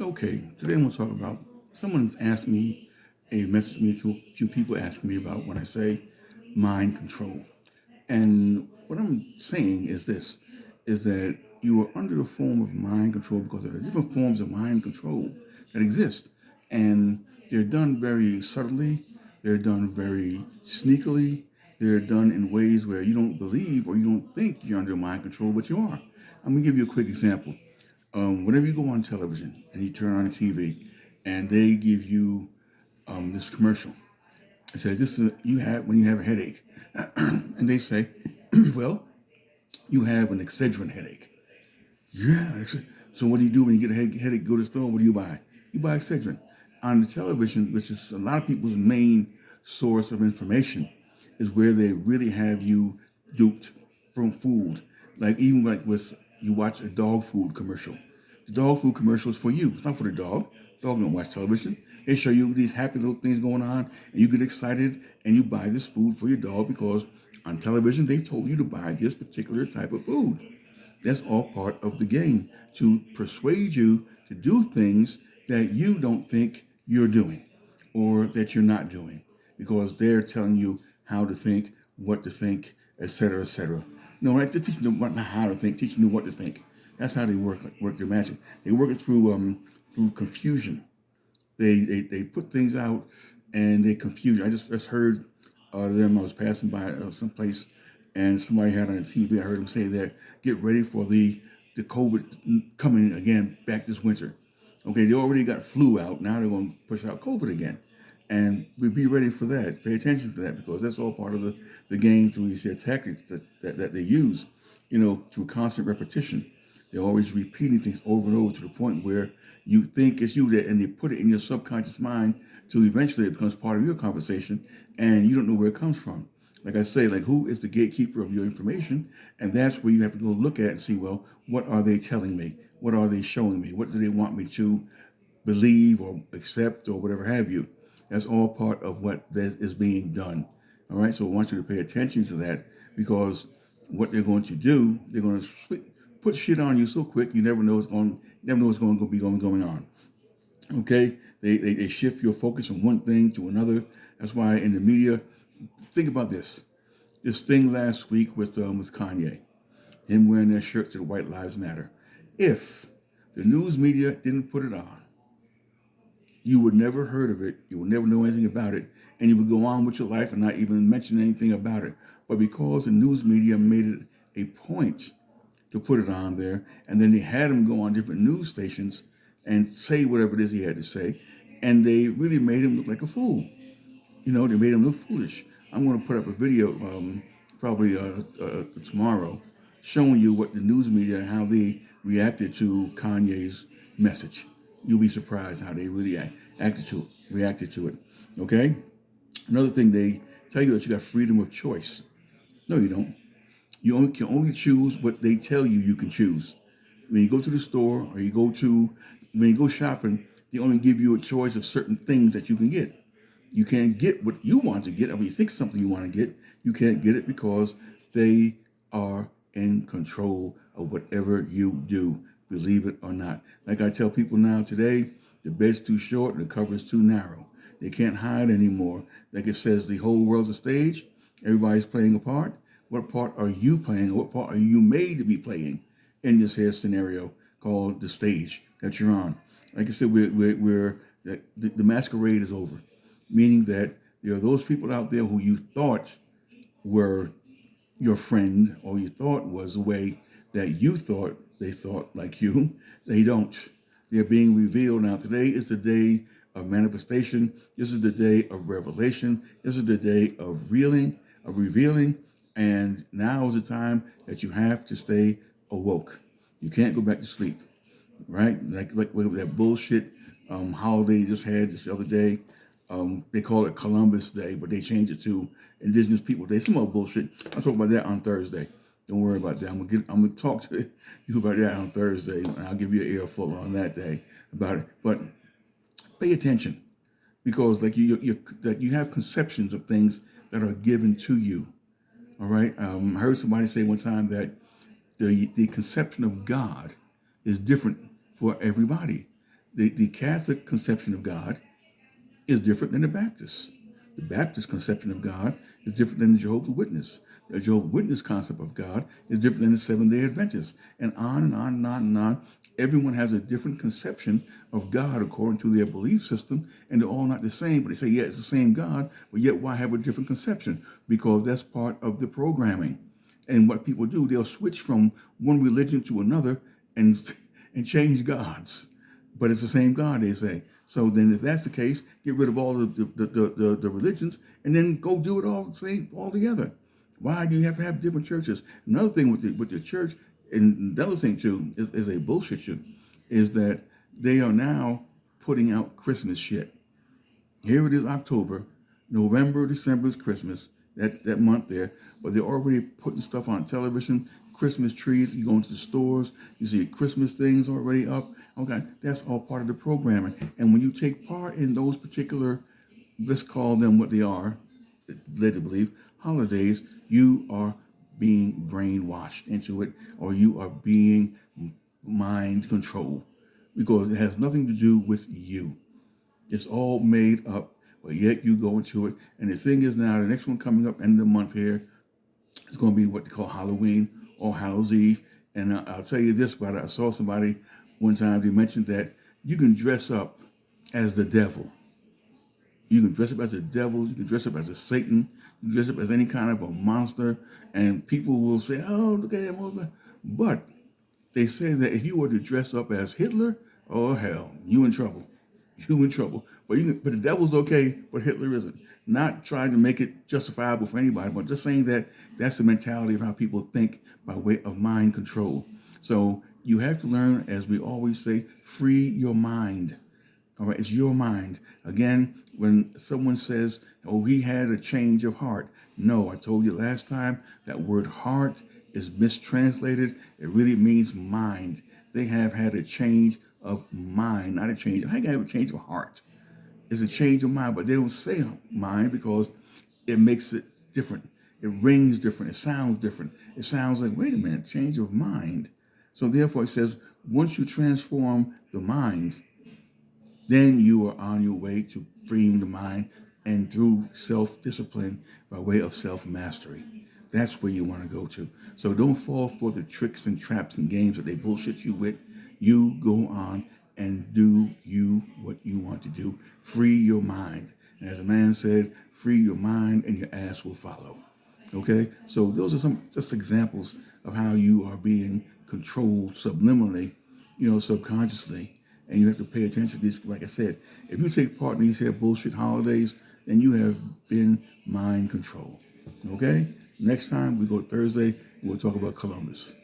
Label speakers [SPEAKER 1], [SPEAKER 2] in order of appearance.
[SPEAKER 1] Okay, today I'm going to talk about. Someone's asked me, messaged me, a few people asking me about when I say mind control. And what I'm saying is this, is that you are under the form of mind control because there are different forms of mind control that exist. And they're done very subtly, they're done very sneakily, they're done in ways where you don't believe or you don't think you're under mind control, but you are. I'm going to give you a quick example. Whenever you go on television and you turn on the TV and they give you this commercial, it says this is you have when you have a headache, and they say, well, you have an Excedrin headache. Yeah. So what do you do when you get a headache? Go to the store. What do you buy? You buy Excedrin. On the television, which is a lot of people's main source of information, is where they really have you duped, from fooled. Like even like with you watch a dog food commercial. The dog food commercial is for you. It's not for the dog. The dog don't watch television. They show you these happy little things going on, and you get excited, and you buy this food for your dog because on television they told you to buy this particular type of food. That's all part of the game to persuade you to do things that you don't think you're doing or that you're not doing because they're telling you how to think, what to think, etc., etc. No, right? They're teaching them not how to think, teaching them what to think. That's how they work their magic. They work it through confusion. They put things out and they confuse you. I just heard them. I was passing by someplace and somebody had on the TV. I heard them say that get ready for the COVID coming again back this winter. Okay, they already got flu out. Now they're going to push out COVID again. And we be ready for that. Pay attention to that because that's all part of the game through these tactics that they use, through constant repetition. They're always repeating things over and over to the point where you think it's you that, and they put it in your subconscious mind to eventually it becomes part of your conversation, and you don't know where it comes from. Like I say, like who is the gatekeeper of your information, and that's where you have to go look at and see, well, what are they telling me? What are they showing me? What do they want me to believe or accept or whatever have you? That's all part of what that is being done. All right, so I want you to pay attention to that because what they're going to do, they're going to put shit on you so quick you never know what's going to be going on. Okay, they shift your focus from one thing to another. That's why in the media, think about this thing last week with Kanye, him wearing that shirt to the White Lives Matter. If the news media didn't put it on, you would never heard of it, you would never know anything about it, and you would go on with your life and not even mention anything about it. But because the news media made it a point to put it on there, and then they had him go on different news stations and say whatever it is he had to say, and they really made him look like a fool. They made him look foolish. I'm going to put up a video probably tomorrow showing you what the news media, how they reacted to Kanye's message. You'll be surprised how they really reacted to it. Okay? Another thing, they tell you that you got freedom of choice. No, you don't. Can only choose what they tell you you can choose. When you go to the store or when you go shopping, they only give you a choice of certain things that you can get. You can't get what you want to get, or you think something you want to get, you can't get it because they are in control of whatever you do, believe it or not. Like I tell people now today, the bed's too short and the cover's too narrow. They can't hide anymore. Like it says, the whole world's a stage. Everybody's playing a part. What part are you playing? What part are you made to be playing in this here scenario called the stage that you're on? Like I said, the masquerade is over, meaning that there are those people out there who you thought were your friend or you thought was the way that you thought they thought like you. They don't. They're being revealed now. Today is the day of manifestation. This is the day of revelation. This is the day of revealing. And now is the time that you have to stay awoke. You can't go back to sleep, right? Like that bullshit holiday you just had this other day. They call it Columbus Day, but they changed it to Indigenous People Day. Some other bullshit. I'll talk about that on Thursday. Don't worry about that. I'm gonna talk to you about that on Thursday, and I'll give you an earful on that day about it. But pay attention because like you have conceptions of things that are given to you. All right. I heard somebody say one time that the conception of God is different for everybody. The Catholic conception of God is different than the Baptist. The Baptist conception of God is different than the Jehovah's Witness. The Jehovah's Witness concept of God is different than the Seventh-day Adventist, and on and on and on and on. Everyone has a different conception of God according to their belief system, and they're all not the same. But they say, yeah, it's the same God, but yet why have a different conception? Because that's part of the programming. And what people do, they'll switch from one religion to another and and change gods, but it's the same God, they say. So then, if that's the case, get rid of all the religions and then go do it all the same all together. Why do you have to have different churches? Another thing with the church, and the other thing too, is a bullshit shit, is that they are now putting out Christmas shit. Here it is October, November, December is Christmas, that month there, but they're already putting stuff on television, Christmas trees, you go into the stores, you see Christmas things already up. Okay, that's all part of the programming. And when you take part in those particular, let's call them what they are, led to believe, holidays, you are being brainwashed into it, or you are being mind controlled, because it has nothing to do with you. It's all made up, but yet you go into it. And the thing is now, the next one coming up end of the month here is going to be what they call Halloween or Hallows Eve. And I'll tell you this, but I saw somebody one time, they mentioned that you can dress up as the devil. You can dress up as a devil. You can dress up as a Satan. You can dress up as any kind of a monster. And people will say, oh, look at him. But they say that if you were to dress up as Hitler, oh hell, you in trouble. You in trouble. But the devil's okay, but Hitler isn't. Not trying to make it justifiable for anybody, but just saying that that's the mentality of how people think by way of mind control. So you have to learn, as we always say, free your mind. All right, it's your mind. Again, when someone says, oh, he had a change of heart. No, I told you last time that word heart is mistranslated. It really means mind. They have had a change of mind, not a change. How can I have a change of heart? It's a change of mind, but they don't say mind because it makes it different. It rings different. It sounds different. It sounds like, wait a minute, change of mind. So therefore it says, once you transform the mind, then you are on your way to freeing the mind and through self-discipline by way of self-mastery. That's where you want to go to. So don't fall for the tricks and traps and games that they bullshit you with. You go on and do what you want to do. Free your mind. And as a man said, free your mind and your ass will follow. Okay? So those are some just examples of how you are being controlled subliminally, subconsciously. And you have to pay attention to these. Like I said, if you take part in these here bullshit holidays, then you have been mind controlled. Okay? Next time we go Thursday, we'll talk about Columbus.